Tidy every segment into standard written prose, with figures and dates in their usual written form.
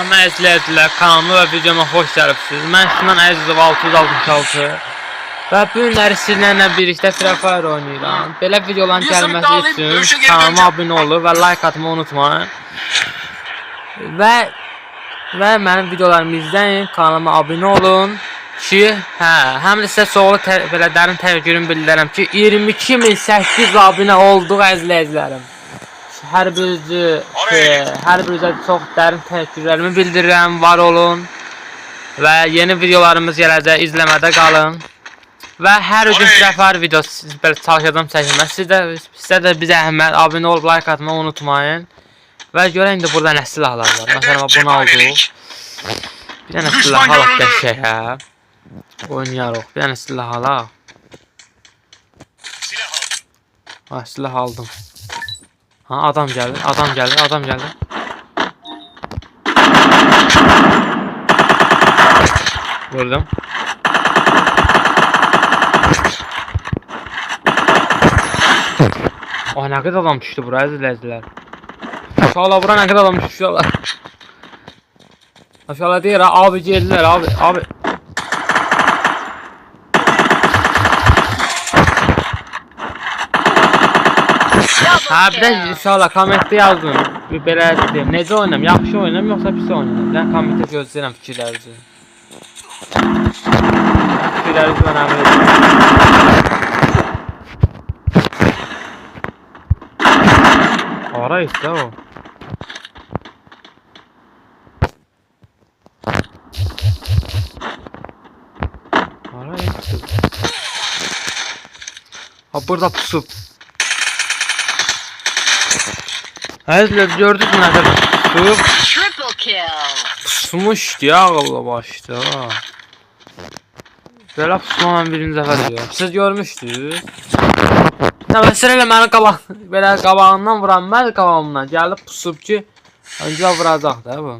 Salam izləyicilər, kanalıma və videoma xoş gəlibsiniz. Mən Sinan Əzizov 666 və bu günləri sizlərlə birlikdə Free Fire oynayıram. Belə videoların gəlməsi üçün kanalıma abunə olun və like atmayı unutmayın. Və mənim videolarımı izləyin, kanalıma abunə olun ki, həm də sizə soğulu belə dərin təşəkkürümü bildirirəm ki, 22.800 abunə olduq izləyicilərim. Hər birinizə çox dərin təşəkkürlərimi bildirirəm, var olun. Və yeni videolarımız gələcək, izləmədə qalın. Və hər gün Free Fire videosu çalışacağım çəkilmək. Sizə də bizə əhəmiyyət, abunə olub like atmayı unutmayın. Və görək indi burada nə silahlar var. Məsələn, bunu aldıq. Bir dənə silah alaq qəşəng. Oynayarıq. Bir dənə silah alaq. Silah aldım. Ha, adam geldi. Gördüm. Ne kadar adam düştü buraya izleyiciler. Aşağıla bura ne kadar adam düştü aşağıla. Aşağıla değil ha, abi geldiler abi. Ha, bir də inşallah kommentdə yazın. Belə deyim, necə oynayım? Yaxşı oynayım yoxsa pis oynayım? Mən kommentdə gözləyirəm fikirlərinizi. Fikirlərinizi mənə əmr edin. Ara işte o. Ara işte. Ha, burada pusub. Əzizlər, gördünüz mü nə qədər pusmuşdu ya ağılla başda. Belə pusma mən birinci dəfə deyirəm. Siz görmüşdünüz. Məsələ məni qabağından vuran mən qabağımdan gəlib pusub ki, öncə vuracaq da bu.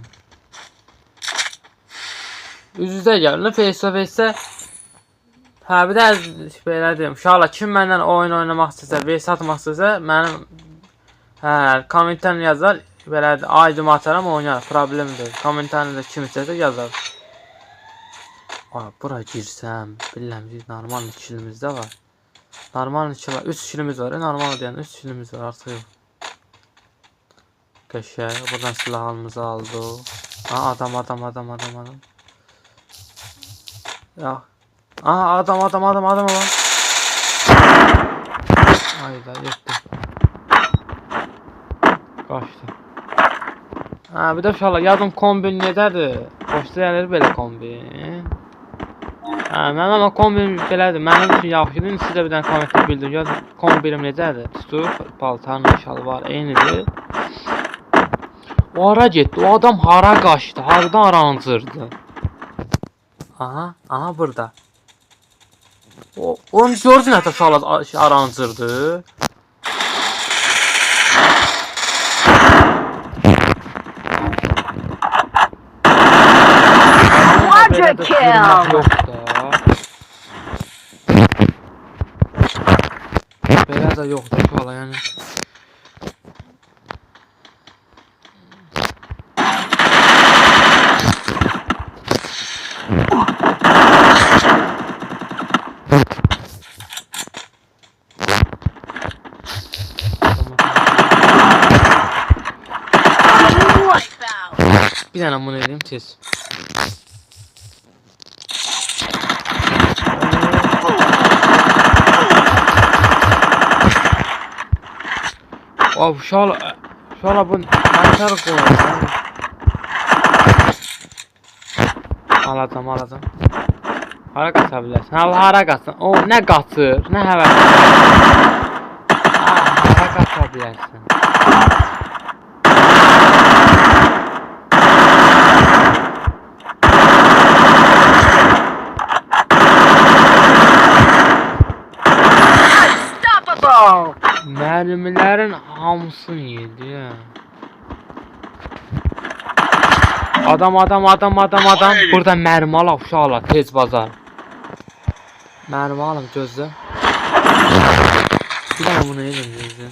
Üz-üzə gəlin, face to face. Hə, bir də belə deyim, uşaqlar kim məndən oyun oynamaq istəsə, vs atmaq istəsə, mənim komentarını yazar, belə aydımı atarım, oynayar, problem deyil. Komentarını da kim istəsə yazar. Bura girsəm, bilirəm ki, normal ikilimiz də var. Normal ikili var, 3 ikilimiz var, normal deyən 3 ikilimiz var, artıq yox. Qəşəng, buradan silahımızı aldıq. Adam. Ya. Adam. Ayda, yetdi. Qaçdı. Bir də uşaqlar, yazım kombin necədir? Xoşda gəlir belə kombin. Mən ama kombin belədir, mənim üçün yaxşıdır. Sizə bir dənə kommentdə bildirin, yazın kombinim necədir? Tutur, paltarla şalvar eynidir. O ara getdi, o adam hara qaçdı, haradan arancırdı. Aha burada. Onu gördün hətta uşaqlar arancırdı. Belə də yoxdur uşaqlar, yəni. Bir dənə bunu edeyim tez. Uşaqlar bu nətər qoyur? Alacam. Hara qaça bilərsən? Hara qaçsın? O, nə qaçır? Nə həvəs? Hara qaça bilərsən? Mermilerin hamısını yedi ya. Adam. Burada mermi alaq uşaqlar, tez bazar. Mermi alım gözlə. Bir daha bunu yedim gözlə.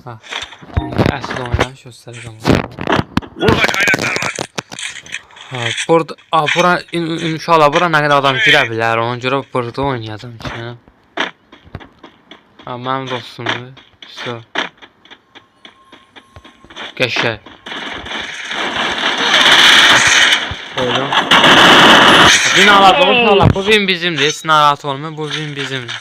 Ha. Əsl oynaş göstərəcəm. Burada kaynaklar var. Ha, burada bura inşallah bura nə qədər adam girə bilər. Ona görə burada oynayacağam ki. Ha, mənim dostumdur. So. Qəşəng. Oğlum. Binalar inşallah bu win bizimdir. Heç narahat olmayın, bu win bizimdir.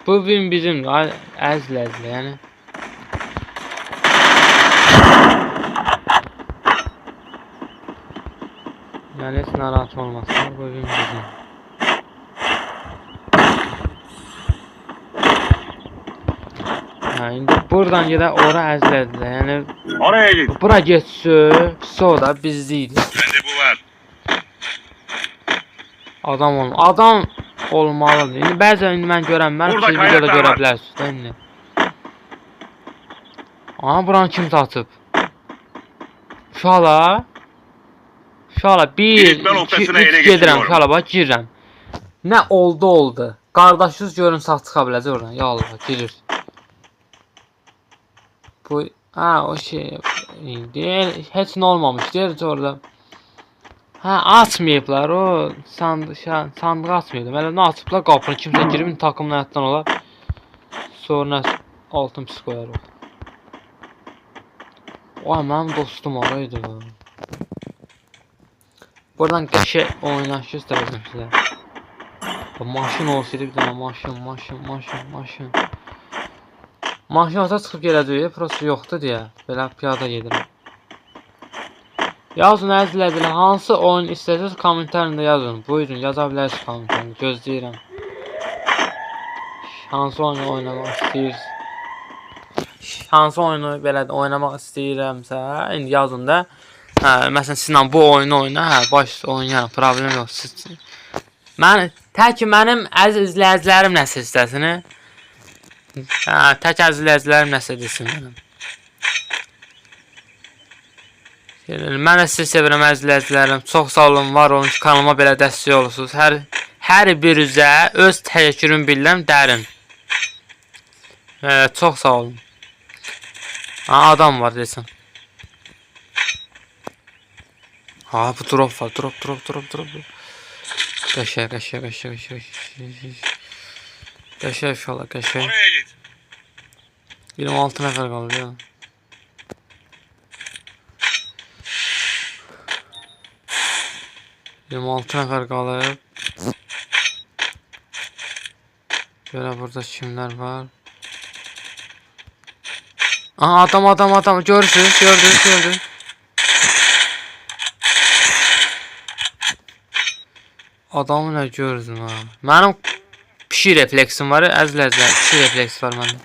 Bu win bizimdir. Əzləzlə yəni. Yani heç narahat olmasın. Bu win bizim. Ha, indi buradan gedək ora əzləzlə. Yəni Oraya git. bura getsə, sonra bizdeydi. Bende bu var. Adam olmalıdır. İndi bəzən indi mən görəm, Burada siz videoda kaynaklar görə var. bilərsiniz də indi. Aha, buranı kim satıb? Uşaqlar. Uşaqlar 1, 2, Gitme noktasına 3 ele gedirəm. getiriyorum. Uşaqlar bax girirəm. Nə oldu. Qardaşınız görün sağ çıxa biləcək oradan. Ya Allah, girir. Bu o şey deyil, heç nə olmamış deyir orada. Açmayıblar o sandığı açmıyordum. Hələ nə açıblar qapını kimsə girib takımın həyatdan olar. Sonra altın pis qoyar o. Vay, mənim dostum oraydı bu. Buradan qəşəng oynaş göstərəcəm sizə. Maşın olsaydı bir dənə maşın. Maşın olsa çıxıb gələcək, prosto yoxdur deyə. Belə piyada gedirəm. Yazın əzizlər, hansı oyun istəsəniz kommentarında yazın. Buyurun, yaza bilərsiniz kommentarında. Gözləyirəm. Hansı oyunu oynamaq istəyirsiniz? Hansı oyunu belə oynamaq istəyirəmsə, indi yazın da. Məsələn sizlə bu oyunu oyna, baş oynayarım, problem yox. Tək mənim əziz izləyicilərim nəsə istəsini. Tək əziz izləyicilərim nəsə desin mənim. Mən də sizi sevirəm əziz izləyicilərim. Çox sağ olun, var olun ki, kanalıma belə dəstək olursunuz. Hər birinizə öz təşəkkürümü bilirəm dərin. Çox sağ olun. Adam var desin. Bu drop var. Drop. Qəşəng. Qəşəng inşallah, qəşəng. Oraya git. 26 nəfər qaldı ya. Nəfər qalıb. Görə burada kimlər var? Adam. Gördünüz. Adamı nə gördüm ha? Mənim pişik refleksim var, əzizlər, pişik refleks var məndə.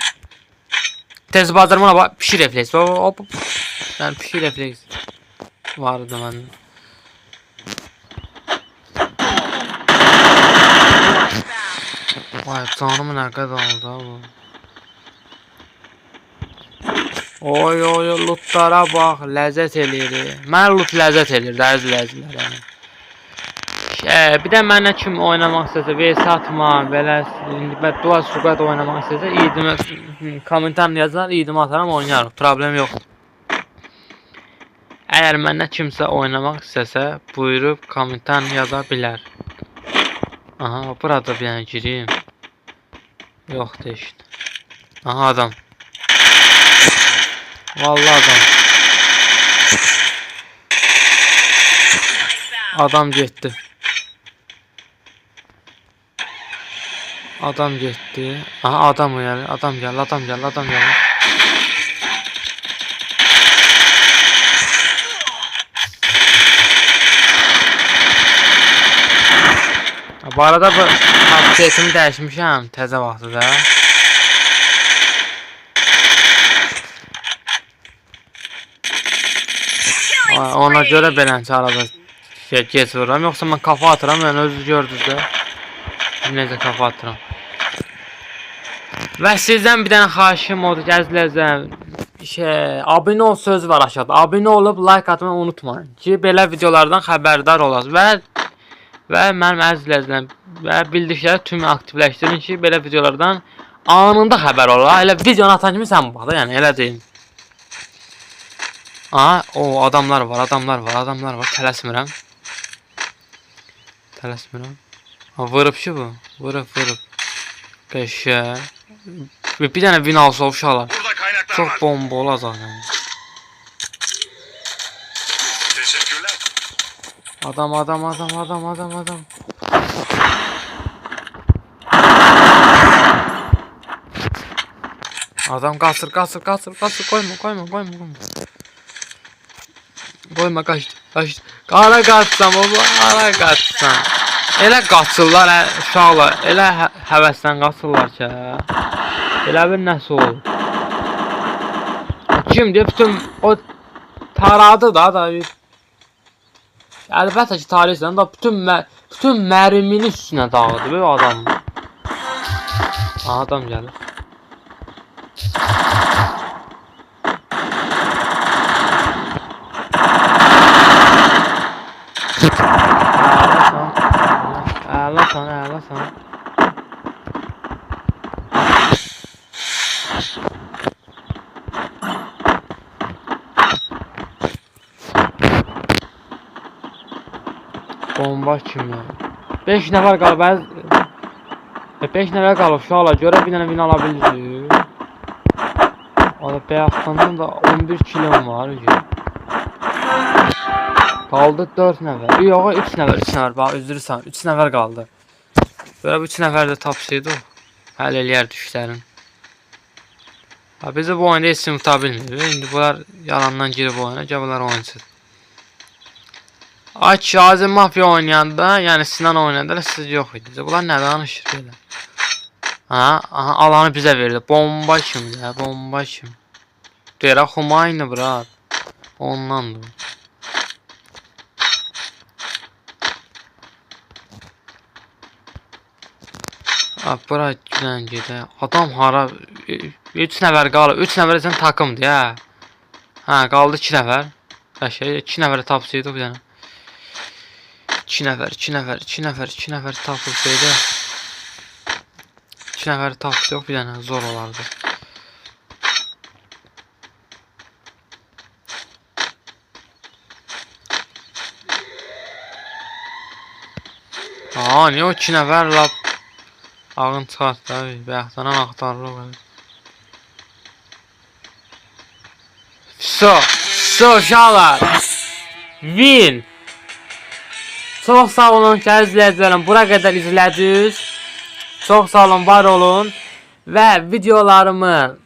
Tez bazarmana bax, pişik refleks. Hop. Mənim pişik refleks vardı məndə. Vay, canımı nə qədər aldı ha bu. Oy, lootlara bax, ləzzət eləyir. Mən loot ləzzət eləyir, əzizlər yəni. Bir də mənə kim oynamaq istəsə, VS atma, belə dual squad oynamaq istəsə, idimi kommentarını yazar, idimi atarım, oynayarım, problem yoxdur. Əgər mənə kimsə oynamaq istəsə, buyurub kommentarını yaza bilər. Aha, burada bir yana gireyim. Yoxdur işte. Aha, adam. Vallahi adam. Adam getdi. Adam getdi. Aha, adam gəlir. Adam gəlir. Bu arada bu update'imi dəyişmişəm təzə vaxtıda. Ona görə belənçə arada geç vururam. Yoxsa mən kafa atıram, yəni özünüz gördünüz də. Necə kafa atıram. Və sizdən bir dənə xahişim odur ki, əzizlər, abunə ol sözü var aşağıda. Abunə olub like atmayı unutmayın ki, belə videolardan xəbərdar olasınız. Və mənim əzizlərim, və bildikləri tüm aktivləşdirin ki, belə videolardan anında xəbər ola. Elə videonu atan kimi sən bax da, yəni elə deyim. Aha, o adamlar var. Tələsmirəm. Ha, vurub ki bu. Vurub. Qəşə. Bir dənə win alsa uşaqlar. Burada kaynaklar Çox var. bomba olacaq yəni. Teşekkürler. Adam. Adam qaçır. Qoyma qaçdı. Qara qaçsam o, qara qaçsam. Elə qaçırlar uşaqlar, elə həvəsdən qaçırlar ki. Elə bir nəsə olur. Kimdir bütün o taradı da. Əlbəttə ki tarixsən da bütün mərmini üstünə dağıdı bu adam. Adam gəlir. Əlasan. Bomba kimi. 5 nəfər qalıb. 5 nəfər qalıb uşaqlar. Görə bir dənə win ala bildik. O da bayaqdan da 11 kilom var. Qaldı 4 nəfər. Yox, 3 nəfər. Bax, üzrsən. 3 nəfər qaldı. Belə bu 3 nəfər də tapsaydı, həll eləyərdi işlərin. Ha, bizi bu oyunda heç kim tuta bilmir. İndi bunlar yalandan girib oyuna, bunlar oyunsuz. Azim Mafya oynayanda, yəni Sinan oynayanda siz yox idi. Bunlar nə danışır belə? Aha, alanı bizə verdi. Bomba kimi. Deyirək, Humayni bura. Ondandır. Bura güdən gedə. Adam hara 3 nəfər qalıb. 3 nəfər üçün takımdır ya. Hə, qaldı 2 nəfər. Qəşəng 2 nəfərə tapsaydı bir dənə. 2 nəfər tapılsaydı. 2 nəfər tapsaydı bir dənə zor olardı. Aa, niyə o 2 nəfər lap ağın çıxartdı abi, bayaqdan axtarılır. So uşaqlar, win. Çox sağ olun ki, izləyicilərim, bura qədər izlədiniz. Çox sağ olun, var olun və videolarımı